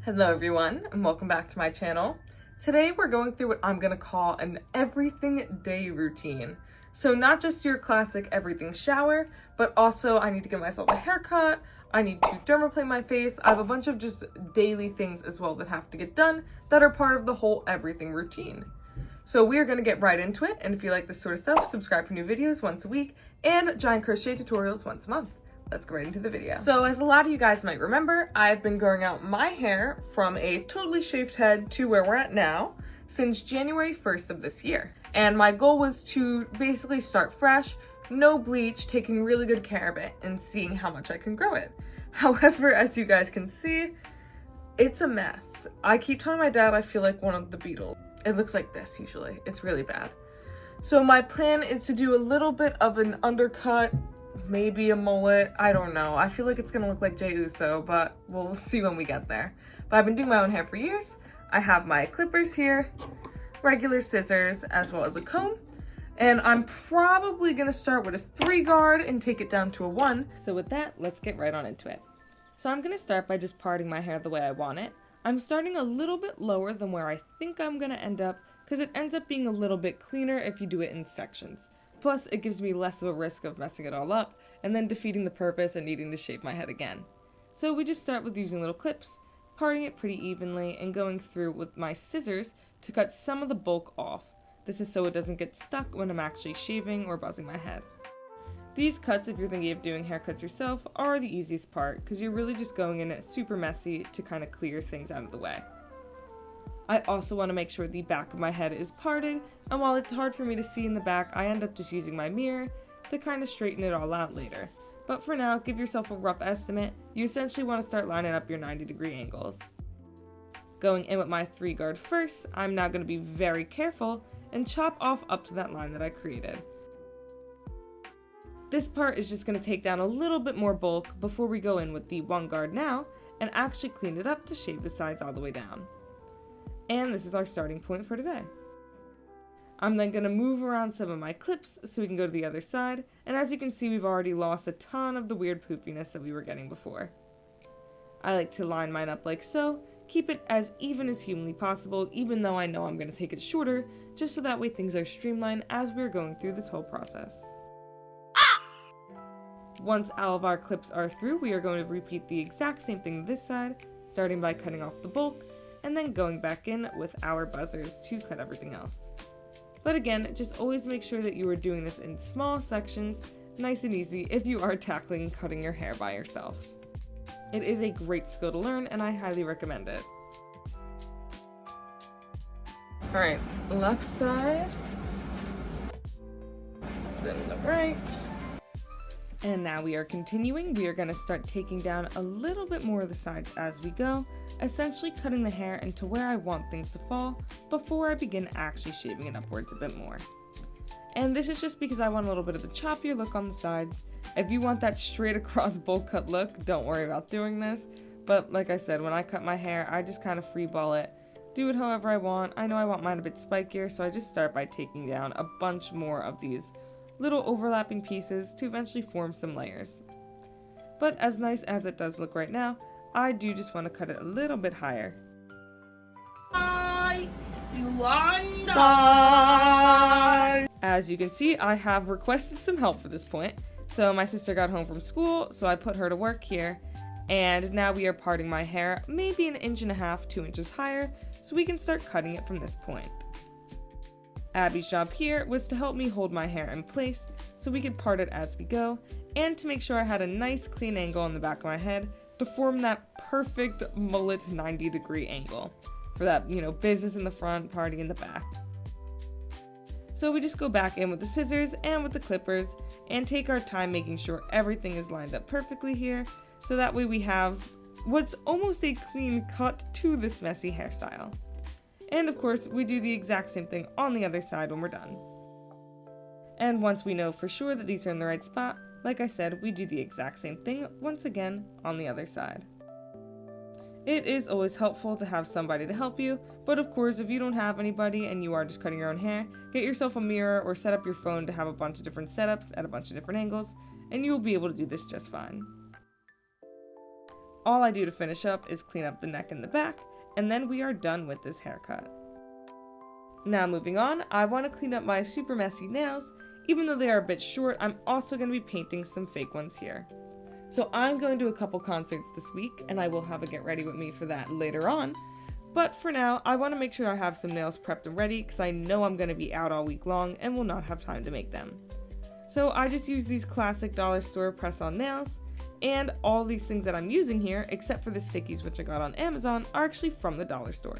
Hello everyone, and welcome back to my channel. Today we're going through what I'm gonna call an everything day routine. So not just your classic everything shower, but also I need to give myself a haircut, I need to dermaplane my face. I have a bunch of just daily things as well that have to get done that are part of the whole everything routine. So we are gonna get right into it, and if you like this sort of stuff, subscribe for new videos once a week and giant crochet tutorials once a month. Let's go right into the video. So as a lot of you guys might remember, I've been growing out my hair from a totally shaved head to where we're at now since January 1st of this year. And my goal was to basically start fresh, no bleach, taking really good care of it and seeing how much I can grow it. However, as you guys can see, it's a mess. I keep telling my dad I feel like one of the Beatles. It looks like this usually. It's really bad. So my plan is to do a little bit of an undercut, maybe a mullet, I don't know. I feel like it's gonna look like Jey Uso, but we'll see when we get there. But I've been doing my own hair for years. I have my clippers here, regular scissors, as well as a comb. And I'm probably gonna start with a 3 guard and take it down to a 1. So with that, let's get right on into it. So I'm gonna start by just parting my hair the way I want it. I'm starting a little bit lower than where I think I'm gonna end up, because it ends up being a little bit cleaner if you do it in sections. Plus, it gives me less of a risk of messing it all up and then defeating the purpose and needing to shave my head again. So we just start with using little clips, parting it pretty evenly, and going through with my scissors to cut some of the bulk off. This is so it doesn't get stuck when I'm actually shaving or buzzing my head. These cuts, if you're thinking of doing haircuts yourself, are the easiest part because you're really just going in it super messy to kind of clear things out of the way. I also want to make sure the back of my head is parted, and while it's hard for me to see in the back, I end up just using my mirror to kind of straighten it all out later. But for now, give yourself a rough estimate. You essentially want to start lining up your 90-degree angles. Going in with my 3 guard first, I'm now going to be very careful and chop off up to that line that I created. This part is just going to take down a little bit more bulk before we go in with the 1 guard now and actually clean it up to shave the sides all the way down. And this is our starting point for today. I'm then going to move around some of my clips so we can go to the other side, and as you can see, we've already lost a ton of the weird poofiness that we were getting before. I like to line mine up like so, keep it as even as humanly possible, even though I know I'm going to take it shorter, just so that way things are streamlined as we're going through this whole process. Once all of our clips are through, we are going to repeat the exact same thing this side, starting by cutting off the bulk, and then going back in with our buzzers to cut everything else. But again, just always make sure that you are doing this in small sections, nice and easy if you are tackling cutting your hair by yourself. It is a great skill to learn, and I highly recommend it. Alright, left side, then the right. And now we are continuing. We are going to start taking down a little bit more of the sides as we go, essentially cutting the hair into where I want things to fall before I begin actually shaving it upwards a bit more. And this is just because I want a little bit of a choppier look on the sides. If you want that straight across bowl cut look, don't worry about doing this. But like I said, when I cut my hair, I just kind of freeball it. Do it however I want. I know I want mine a bit spikier, so I just start by taking down a bunch more of these little overlapping pieces to eventually form some layers. But as nice as it does look right now, I do just want to cut it a little bit higher. As you can see, I have requested some help for this point. So my sister got home from school, so I put her to work here, and now we are parting my hair maybe 1.5 inches, 2 inches higher, so we can start cutting it from this point. Abby's job here was to help me hold my hair in place so we could part it as we go, and to make sure I had a nice clean angle on the back of my head to form that perfect mullet 90-degree angle for that, business in the front, party in the back. So we just go back in with the scissors and with the clippers and take our time making sure everything is lined up perfectly here, so that way we have what's almost a clean cut to this messy hairstyle. And of course, we do the exact same thing on the other side when we're done. And once we know for sure that these are in the right spot, like I said, we do the exact same thing once again on the other side. It is always helpful to have somebody to help you, but of course, if you don't have anybody and you are just cutting your own hair, get yourself a mirror or set up your phone to have a bunch of different setups at a bunch of different angles, and you will be able to do this just fine. All I do to finish up is clean up the neck and the back, and then we are done with this haircut. Now moving on, I want to clean up my super messy nails. Even though they are a bit short, I'm also going to be painting some fake ones here. So I'm going to a couple concerts this week, and I will have a get ready with me for that later on. But for now, I want to make sure I have some nails prepped and ready because I know I'm going to be out all week long and will not have time to make them. So I just use these classic dollar store press-on nails, and all these things that I'm using here, except for the stickies which I got on Amazon, are actually from the dollar store.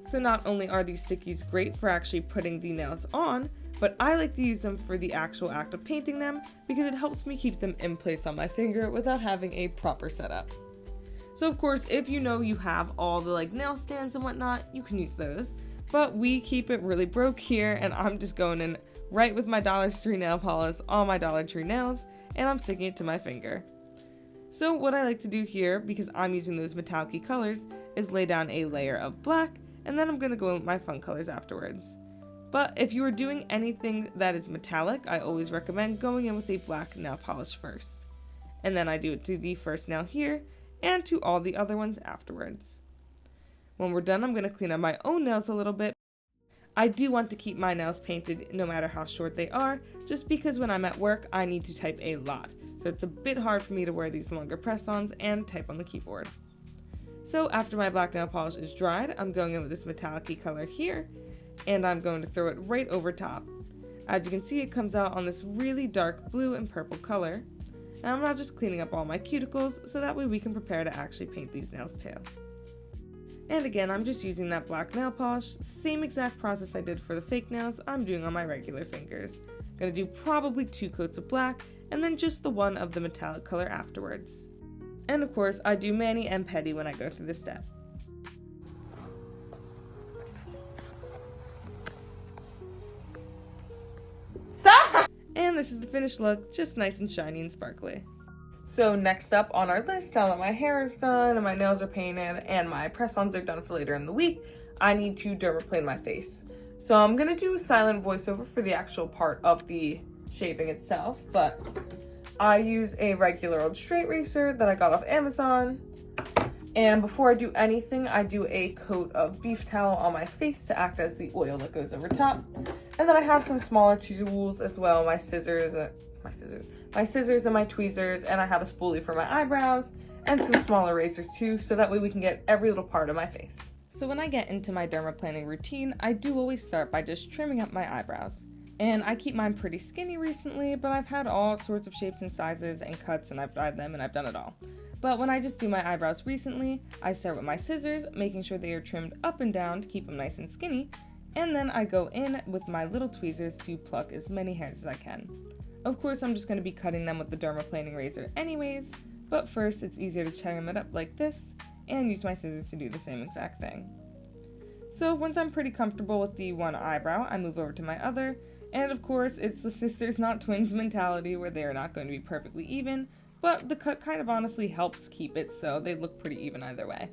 So not only are these stickies great for actually putting the nails on, but I like to use them for the actual act of painting them because it helps me keep them in place on my finger without having a proper setup. So of course, if you know you have all the nail stands and whatnot, you can use those. But we keep it really broke here, and I'm just going in right with my Dollar Tree nail polish on my Dollar Tree nails, and I'm sticking it to my finger. So what I like to do here, because I'm using those metallic colors, is lay down a layer of black, and then I'm going to go in with my fun colors afterwards. But if you are doing anything that is metallic, I always recommend going in with a black nail polish first. And then I do it to the first nail here, and to all the other ones afterwards. When we're done, I'm going to clean up my own nails a little bit. I do want to keep my nails painted no matter how short they are, just because when I'm at work, I need to type a lot. So it's a bit hard for me to wear these longer press-ons and type on the keyboard. So after my black nail polish is dried, I'm going in with this metallic color here, and I'm going to throw it right over top. As you can see, it comes out on this really dark blue and purple color. And I'm now just cleaning up all my cuticles so that way we can prepare to actually paint these nails too. And again, I'm just using that black nail polish, same exact process I did for the fake nails, I'm doing on my regular fingers. Gonna do probably 2 coats of black, and then just the one of the metallic color afterwards. And of course, I do mani and pedi when I go through this step. And this is the finished look, just nice and shiny and sparkly. So next up on our list, now that my hair is done and my nails are painted and my press-ons are done for later in the week, I need to dermaplane my face. So I'm gonna do a silent voiceover for the actual part of the shaving itself, but I use a regular old straight razor that I got off Amazon. And before I do anything, I do a coat of beef towel on my face to act as the oil that goes over top. And then I have some smaller tools as well, my scissors and my tweezers, and I have a spoolie for my eyebrows and some smaller razors too, so that way we can get every little part of my face. So when I get into my dermaplaning routine, I do always start by just trimming up my eyebrows. And I keep mine pretty skinny recently, but I've had all sorts of shapes and sizes and cuts, and I've dyed them and I've done it all. But when I just do my eyebrows recently, I start with my scissors, making sure they are trimmed up and down to keep them nice and skinny, and then I go in with my little tweezers to pluck as many hairs as I can. Of course, I'm just going to be cutting them with the dermaplaning razor anyways, but first it's easier to trim it up like this, and use my scissors to do the same exact thing. So once I'm pretty comfortable with the one eyebrow, I move over to my other, and of course it's the sisters not twins mentality where they are not going to be perfectly even, but the cut kind of honestly helps keep it so they look pretty even either way.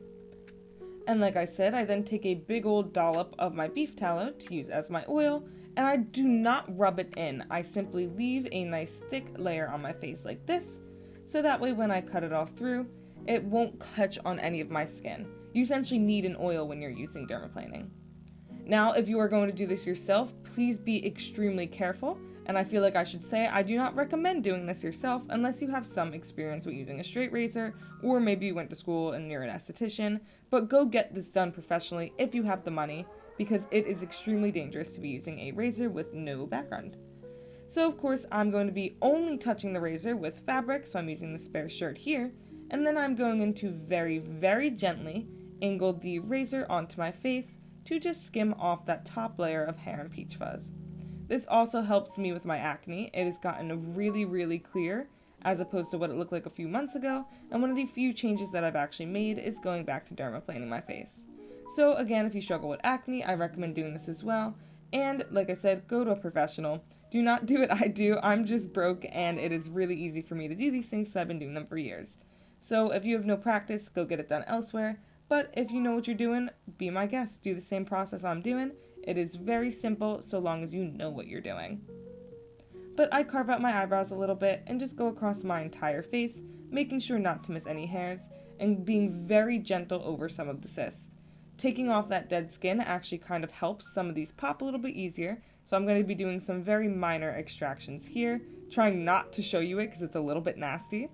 And like I said, I then take a big old dollop of my beef tallow to use as my oil, and I do not rub it in. I simply leave a nice thick layer on my face like this, so that way when I cut it all through, it won't catch on any of my skin. You essentially need an oil when you're using dermaplaning. Now, if you are going to do this yourself, please be extremely careful, and I feel like I should say I do not recommend doing this yourself unless you have some experience with using a straight razor, or maybe you went to school and you're an esthetician, but go get this done professionally if you have the money, because it is extremely dangerous to be using a razor with no background. So of course I'm going to be only touching the razor with fabric, so I'm using the spare shirt here, and then I'm going in to very, very gently angle the razor onto my face to just skim off that top layer of hair and peach fuzz. This also helps me with my acne. It has gotten really, really clear as opposed to what it looked like a few months ago, and one of the few changes that I've actually made is going back to dermaplaning my face. So again, if you struggle with acne, I recommend doing this as well, and like I said, go to a professional. Do not do what I do. I'm just broke, and it is really easy for me to do these things, so I've been doing them for years. So if you have no practice, go get it done elsewhere, but if you know what you're doing, be my guest. Do the same process I'm doing. It is very simple so long as you know what you're doing. But I carve out my eyebrows a little bit and just go across my entire face, making sure not to miss any hairs, and being very gentle over some of the cysts. Taking off that dead skin actually kind of helps some of these pop a little bit easier, so I'm going to be doing some very minor extractions here, trying not to show you it because it's a little bit nasty.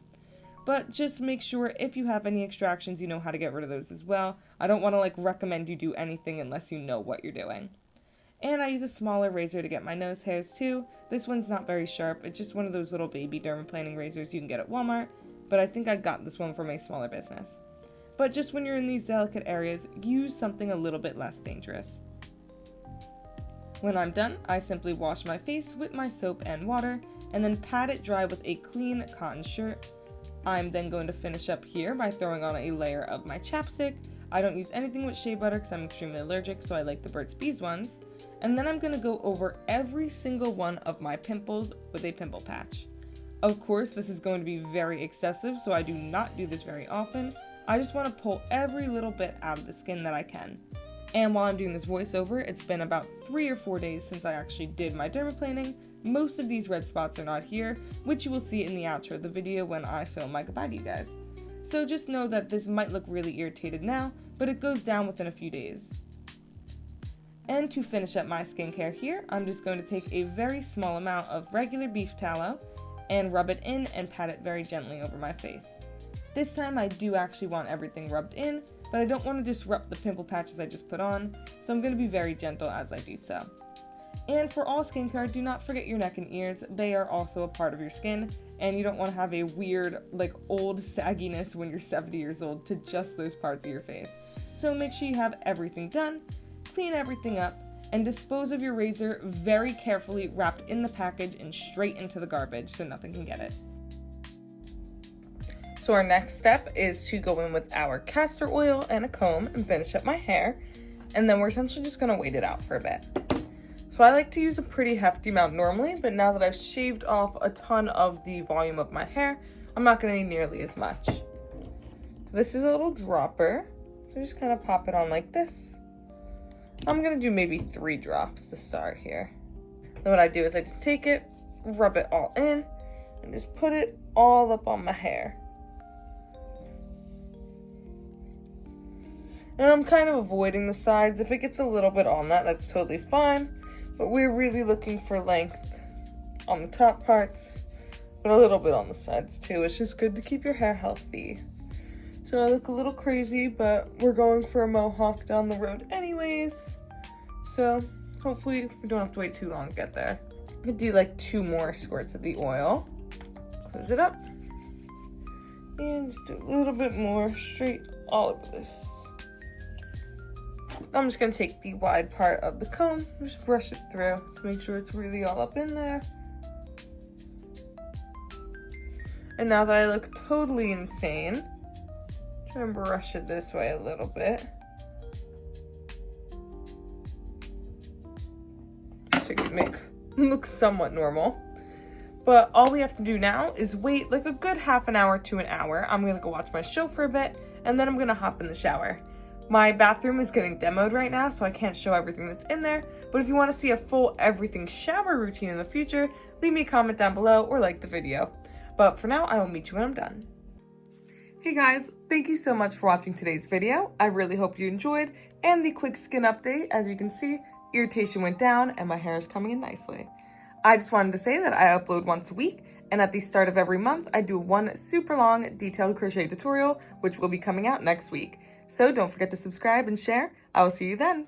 But just make sure if you have any extractions, you know how to get rid of those as well. I don't want to recommend you do anything unless you know what you're doing. And I use a smaller razor to get my nose hairs too. This one's not very sharp. It's just one of those little baby dermaplaning razors you can get at Walmart, but I think I got this one from a smaller business. But just when you're in these delicate areas, use something a little bit less dangerous. When I'm done, I simply wash my face with my soap and water, and then pat it dry with a clean cotton shirt. I'm then going to finish up here by throwing on a layer of my chapstick. I don't use anything with shea butter because I'm extremely allergic, so I like the Burt's Bees ones. And then I'm going to go over every single one of my pimples with a pimple patch. Of course, this is going to be very excessive, so I do not do this very often. I just want to pull every little bit out of the skin that I can. And while I'm doing this voiceover, it's been about 3 or 4 days since I actually did my dermaplaning. Most of these red spots are not here, which you will see in the outro of the video when I film my goodbye to you guys. So just know that this might look really irritated now, but it goes down within a few days. And to finish up my skincare here, I'm just going to take a very small amount of regular beef tallow and rub it in and pat it very gently over my face. This time I do actually want everything rubbed in, but I don't want to disrupt the pimple patches I just put on, so I'm going to be very gentle as I do so. And for all skincare, do not forget your neck and ears. They are also a part of your skin, and you don't want to have a weird, old sagginess when you're 70 years old to just those parts of your face. So make sure you have everything done, clean everything up, and dispose of your razor very carefully wrapped in the package and straight into the garbage so nothing can get it. So our next step is to go in with our castor oil and a comb and finish up my hair, and then we're essentially just going to wait it out for a bit. So I like to use a pretty hefty amount normally, but now that I've shaved off a ton of the volume of my hair, I'm not going to need nearly as much. So this is a little dropper, so just kind of pop it on like this. I'm going to do maybe 3 drops to start here. Then what I do is I just take it, rub it all in, and just put it all up on my hair. And I'm kind of avoiding the sides. If it gets a little bit on that, that's totally fine. But we're really looking for length on the top parts, but a little bit on the sides too. It's just good to keep your hair healthy. So I look a little crazy, but we're going for a mohawk down the road anyways. So hopefully we don't have to wait too long to get there. I'm gonna do 2 more squirts of the oil. Close it up. And just do a little bit more straight all over this. I'm just going to take the wide part of the comb, just brush it through to make sure it's really all up in there. And now that I look totally insane, try and brush it this way a little bit. So you can make it look somewhat normal. But all we have to do now is wait a good half an hour to an hour. I'm going to go watch my show for a bit, and then I'm going to hop in the shower. My bathroom is getting demoed right now, so I can't show everything that's in there, but if you want to see a full everything shower routine in the future, leave me a comment down below or like the video. But for now, I will meet you when I'm done. Hey guys, thank you so much for watching today's video. I really hope you enjoyed, and the quick skin update. As you can see, irritation went down and my hair is coming in nicely. I just wanted to say that I upload once a week, and at the start of every month, I do one super long detailed crochet tutorial, which will be coming out next week. So don't forget to subscribe and share. I will see you then.